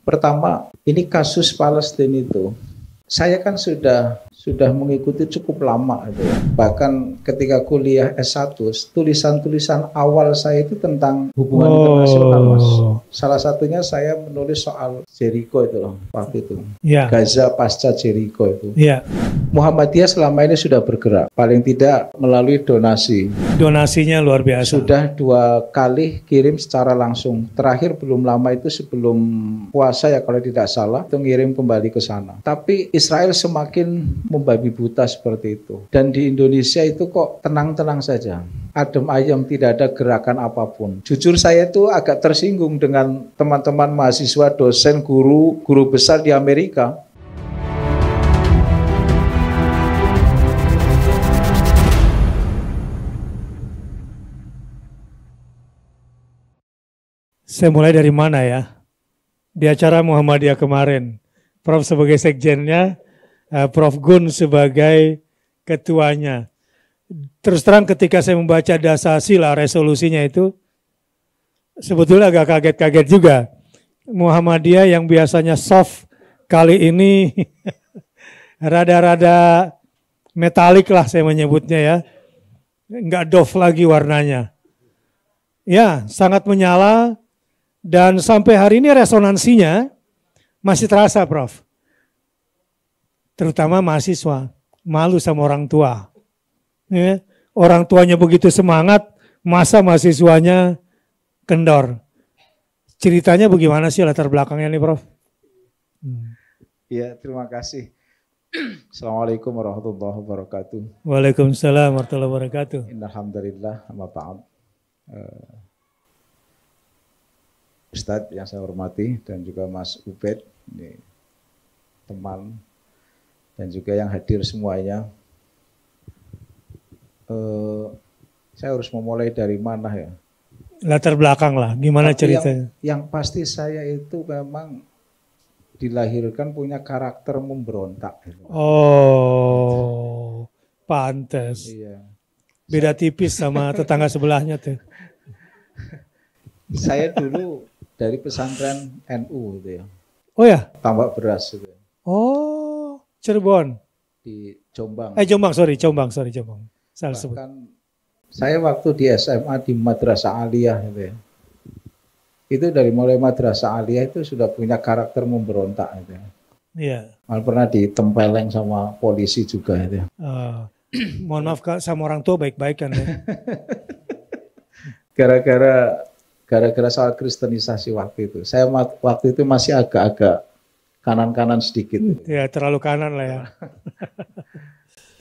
Pertama, ini kasus Palestina itu, saya kan sudah mengikuti cukup lama itu ya. Bahkan ketika kuliah S1, tulisan-tulisan awal saya itu tentang hubungan internasional, Mas. Salah satunya saya menulis soal Jericho itu loh, waktu itu. Gaza pasca Jericho itu. Muhammadiyah selama ini sudah bergerak, paling tidak melalui donasi. Donasinya luar biasa. Sudah 2 kali kirim secara langsung. Terakhir belum lama itu sebelum puasa ya kalau tidak salah, itu ngirim kembali ke sana. Tapi Israel semakin membabi buta seperti itu. Dan di Indonesia itu kok tenang-tenang saja. Adem ayem, tidak ada gerakan apapun. Jujur saya itu agak tersinggung dengan teman-teman mahasiswa, dosen, guru besar di Amerika. Saya mulai dari mana ya? Di acara Muhammadiyah kemarin, Prof sebagai sekjennya, Prof Gun sebagai ketuanya. Terus terang ketika saya membaca Dasasila resolusinya itu, sebetulnya agak kaget-kaget juga. Muhammadiyah yang biasanya soft, kali ini rada-rada metalik lah saya menyebutnya ya. Enggak doff lagi warnanya. Ya, sangat menyala. Dan sampai hari ini resonansinya masih terasa, Prof. Terutama mahasiswa, malu sama orang tua. Ya, orang tuanya begitu semangat, masa mahasiswanya kendor. Ceritanya bagaimana sih latar belakangnya nih, Prof? Ya, terima kasih. Assalamualaikum warahmatullahi wabarakatuh. Waalaikumsalam warahmatullahi wabarakatuh. Alhamdulillah, amma ba'd. Ustadz yang saya hormati dan juga Mas Ubed, ini teman, dan juga yang hadir semuanya. Saya harus memulai dari mana ya? Latar belakang lah, gimana ceritanya? Yang pasti saya itu memang dilahirkan punya karakter memberontak. Oh, pantes. Iya. Beda tipis sama tetangga sebelahnya tuh. Saya dulu dari pesantren NU gitu ya. Oh ya? Tambak beras gitu. Oh, Cirebon. Di Jombang. Jombang. Salah sebut. Bahkan saya waktu di SMA di Madrasah Aliyah gitu ya. Itu dari mulai Madrasah Aliyah itu sudah punya karakter memberontak gitu ya. Iya. Malah pernah ditempeleng sama polisi juga gitu ya. Mohon maaf Kak, sama orang tua baik-baik kan ya. Gara-gara soal kristenisasi waktu itu. Saya waktu itu masih agak-agak kanan-kanan sedikit. Ya terlalu kanan lah ya.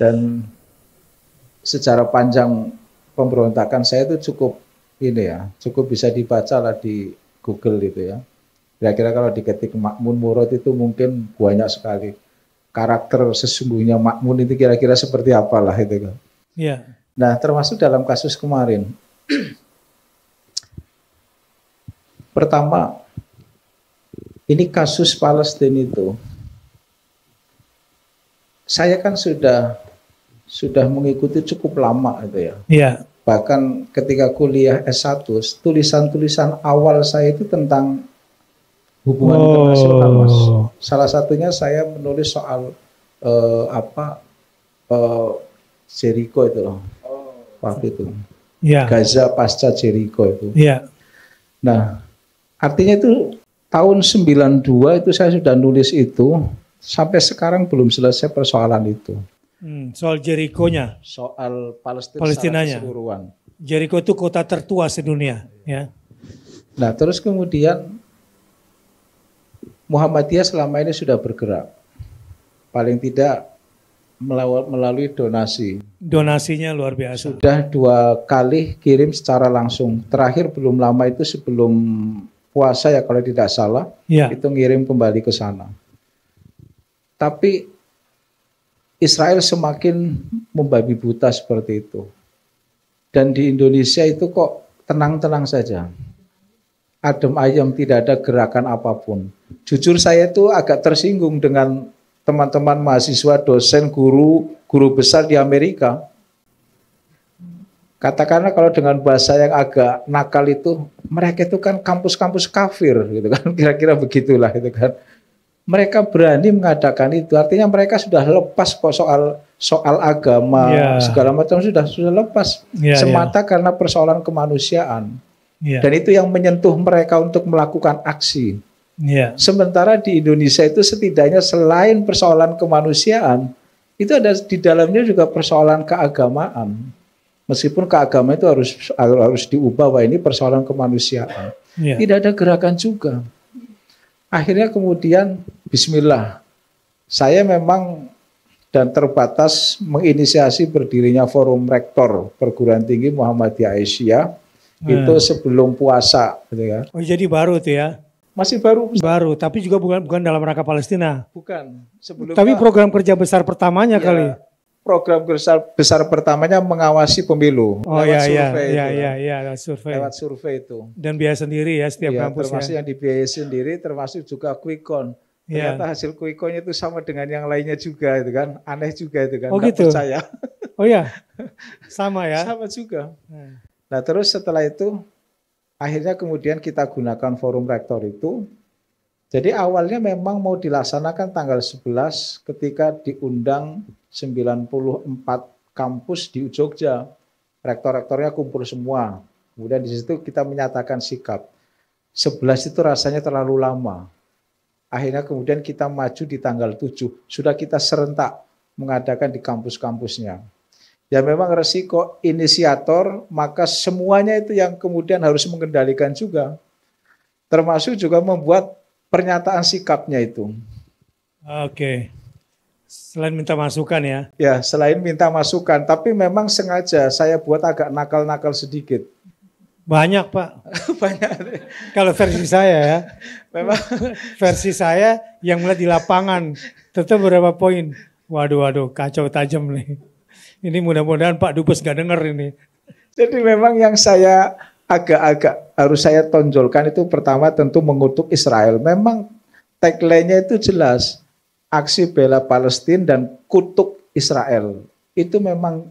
Dan secara panjang pemberontakan saya itu cukup bisa dibaca lah di Google itu ya. Kira-kira kalau diketik Ma'mun Murad itu mungkin banyak sekali. Karakter sesungguhnya Ma'mun itu kira-kira seperti apalah itu kan. Iya. Nah termasuk dalam kasus kemarin. Pertama, ini kasus Palestina itu, saya kan sudah mengikuti cukup lama itu ya. Iya. Bahkan ketika kuliah S1, tulisan-tulisan awal saya itu tentang hubungan internasional, Mas. Salah satunya saya menulis soal Jericho itu loh, waktu itu. Gaza pasca Jericho itu. Iya. Nah, artinya itu tahun 92 itu saya sudah nulis itu, sampai sekarang belum selesai persoalan itu. Soal Jericho-nya. Soal Palestinanya. Keseluruhan. Jericho itu kota tertua sedunia. Ya. Nah terus kemudian Muhammadiyah selama ini sudah bergerak. Paling tidak melalui donasi. Donasinya luar biasa. Sudah 2 kali kirim secara langsung. Terakhir belum lama itu sebelum puasa ya kalau tidak salah, itu ngirim kembali ke sana. Tapi Israel semakin membabi buta seperti itu. Dan di Indonesia itu kok tenang-tenang saja. Adem ayem, tidak ada gerakan apapun. Jujur saya itu agak tersinggung dengan teman-teman mahasiswa, dosen, guru besar di Amerika. katakanlah kalau dengan bahasa yang agak nakal itu, mereka itu kan kampus-kampus kafir gitu kan, kira-kira begitulah gitu kan. Mereka berani mengadakan itu, artinya mereka sudah lepas kok soal agama segala macam sudah lepas semata karena persoalan kemanusiaan. Dan itu yang menyentuh mereka untuk melakukan aksi. Sementara di Indonesia itu setidaknya selain persoalan kemanusiaan, itu ada di dalamnya juga persoalan keagamaan. Meskipun keagamaan itu harus diubah, bahwa ini persoalan kemanusiaan. Tidak ada gerakan juga. Akhirnya kemudian bismillah, saya memang dan terbatas menginisiasi berdirinya Forum Rektor Perguruan Tinggi Muhammadiyah Asia itu sebelum puasa gitu ya. Oh, jadi baru tuh ya? Masih baru. Baru, tapi juga bukan dalam rangka Palestina. Bukan. Sebelumnya, tapi program kerja besar pertamanya ya, kali. Program besar pertamanya mengawasi pemilu. Oh lewat survei lewat survei. Lewat survei itu. Dan biaya sendiri ya setiap kampus termasuk yang dibiayai sendiri, termasuk juga quick count. Ternyata hasil quick count itu sama dengan yang lainnya juga itu kan. Aneh juga itu kan. Oh gitu? Percaya. Oh ya? Sama ya? Sama juga. Nah terus setelah itu akhirnya kemudian kita gunakan forum rektor itu. Jadi awalnya memang mau dilaksanakan tanggal 11 ketika diundang 94 kampus di Jogja. Rektor-rektornya kumpul semua. Kemudian di situ kita menyatakan sikap. 11 itu rasanya terlalu lama. Akhirnya kemudian kita maju di tanggal 7. Sudah kita serentak mengadakan di kampus-kampusnya. Ya memang resiko inisiator, maka semuanya itu yang kemudian harus mengendalikan juga. Termasuk juga membuat pernyataan sikapnya itu. Oke. Selain minta masukan ya? Ya, selain minta masukan. Tapi memang sengaja saya buat agak nakal-nakal sedikit. Banyak Pak. Banyak. Kalau versi saya ya. Memang versi saya yang melihat di lapangan. Tetap beberapa poin. Waduh, kacau tajam nih. Ini mudah-mudahan Pak Dubes gak denger ini. Jadi memang yang saya agak-agak harus saya tonjolkan itu pertama tentu mengutuk Israel. Memang tagline-nya itu jelas. Aksi bela Palestina dan kutuk Israel. Itu memang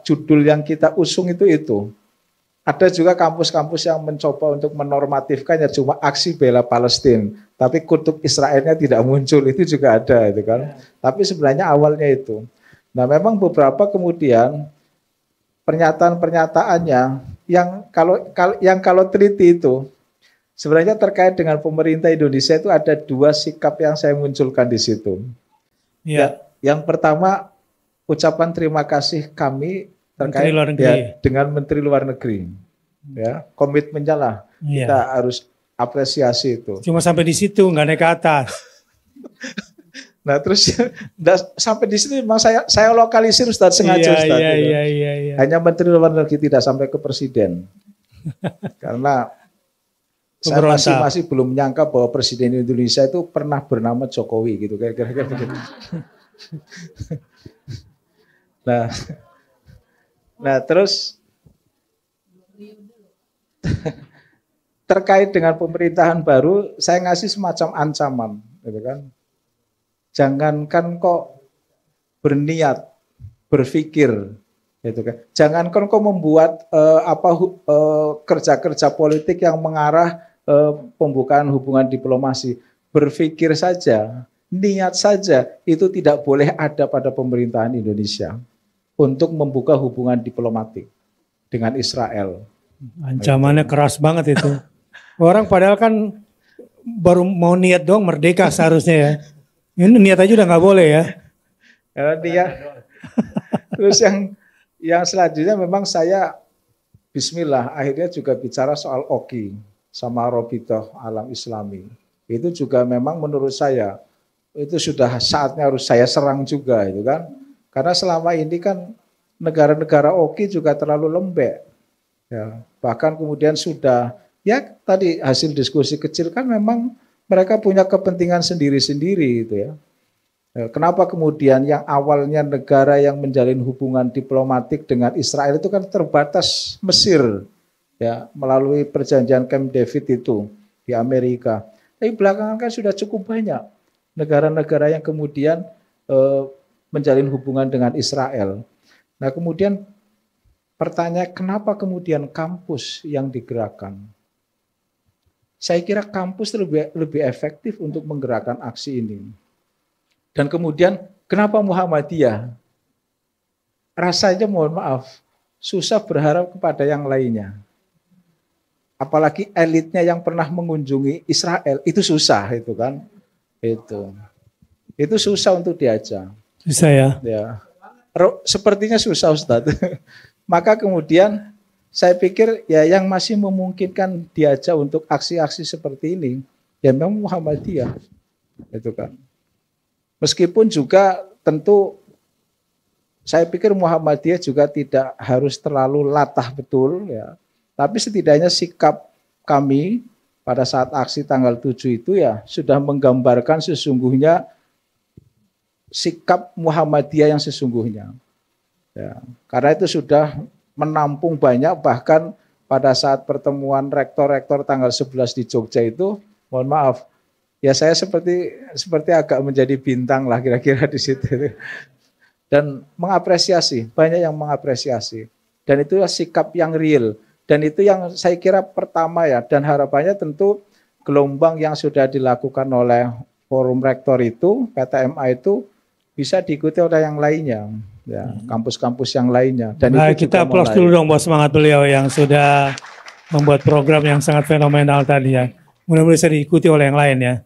judul yang kita usung itu. Ada juga kampus-kampus yang mencoba untuk menormatifkannya cuma aksi bela Palestina. Tapi kutuk Israelnya tidak muncul, itu juga ada itu kan. Tapi sebenarnya awalnya itu. Nah memang beberapa kemudian pernyataan-pernyataannya yang kalau teliti itu sebenarnya terkait dengan pemerintah Indonesia itu ada dua sikap yang saya munculkan di situ. Yang pertama ucapan terima kasih kami terkait dengan Menteri Luar Negeri. Ya, komitmennya lah kita harus apresiasi itu. Cuma sampai di situ nggak naik ke atas. Nah terus sampai di situ memang saya lokalisir Ustaz sengaja Ustaz. Iya. Hanya Menteri Luar Negeri tidak sampai ke Presiden. Karena saya masih belum menyangka bahwa Presiden Indonesia itu pernah bernama Jokowi gitu kira-kira begitu. Nah terus terkait dengan pemerintahan baru saya ngasih semacam ancaman gitu kan. Jangankan kok berniat, berpikir, gitu kan. Jangankan kok membuat kerja-kerja politik yang mengarah pembukaan hubungan diplomasi. Berpikir saja, niat saja itu tidak boleh ada pada pemerintahan Indonesia untuk membuka hubungan diplomatik dengan Israel. Ancamannya keras banget itu. Orang padahal kan baru mau niat doang merdeka seharusnya ya. Ini niat aja udah nggak boleh ya. Terus yang selanjutnya memang saya bismillah akhirnya juga bicara soal OKI sama Robitoh Alam Islami. Itu juga memang menurut saya itu sudah saatnya harus saya serang juga itu kan. Karena selama ini kan negara-negara OKI juga terlalu lembek. Ya, bahkan kemudian sudah tadi hasil diskusi kecil kan memang mereka punya kepentingan sendiri-sendiri gitu ya. Kenapa kemudian yang awalnya negara yang menjalin hubungan diplomatik dengan Israel itu kan terbatas Mesir ya melalui perjanjian Camp David itu di Amerika. Tapi belakangan kan sudah cukup banyak negara-negara yang kemudian menjalin hubungan dengan Israel. Nah kemudian Pertanyaan kenapa kemudian kampus yang digerakkan? Saya kira kampus lebih efektif untuk menggerakkan aksi ini. Dan kemudian kenapa Muhammadiyah? Rasanya mohon maaf, susah berharap kepada yang lainnya. Apalagi elitnya yang pernah mengunjungi Israel, itu susah itu kan. Itu susah untuk diajak. Susah ya? Ya. Sepertinya susah Ustadz. Maka kemudian saya pikir ya yang masih memungkinkan diajak untuk aksi-aksi seperti ini ya memang Muhammadiyah. Itu kan. Meskipun juga tentu saya pikir Muhammadiyah juga tidak harus terlalu latah betul ya. Tapi setidaknya sikap kami pada saat aksi tanggal 7 itu ya sudah menggambarkan sesungguhnya sikap Muhammadiyah yang sesungguhnya. Ya, karena itu sudah menampung banyak, bahkan pada saat pertemuan rektor-rektor tanggal 11 di Jogja itu, mohon maaf, ya saya seperti agak menjadi bintang lah kira-kira di situ. Dan mengapresiasi, banyak yang mengapresiasi. Dan itu sikap yang real. Dan itu yang saya kira pertama ya, dan harapannya tentu gelombang yang sudah dilakukan oleh forum rektor itu, PTMA itu, bisa diikuti oleh yang lainnya. Ya, kampus-kampus yang lainnya. Dan nah, itu kita aplaus dulu dong buat semangat beliau yang sudah membuat program yang sangat fenomenal tadi ya. Mudah-mudahan bisa diikuti oleh yang lain ya.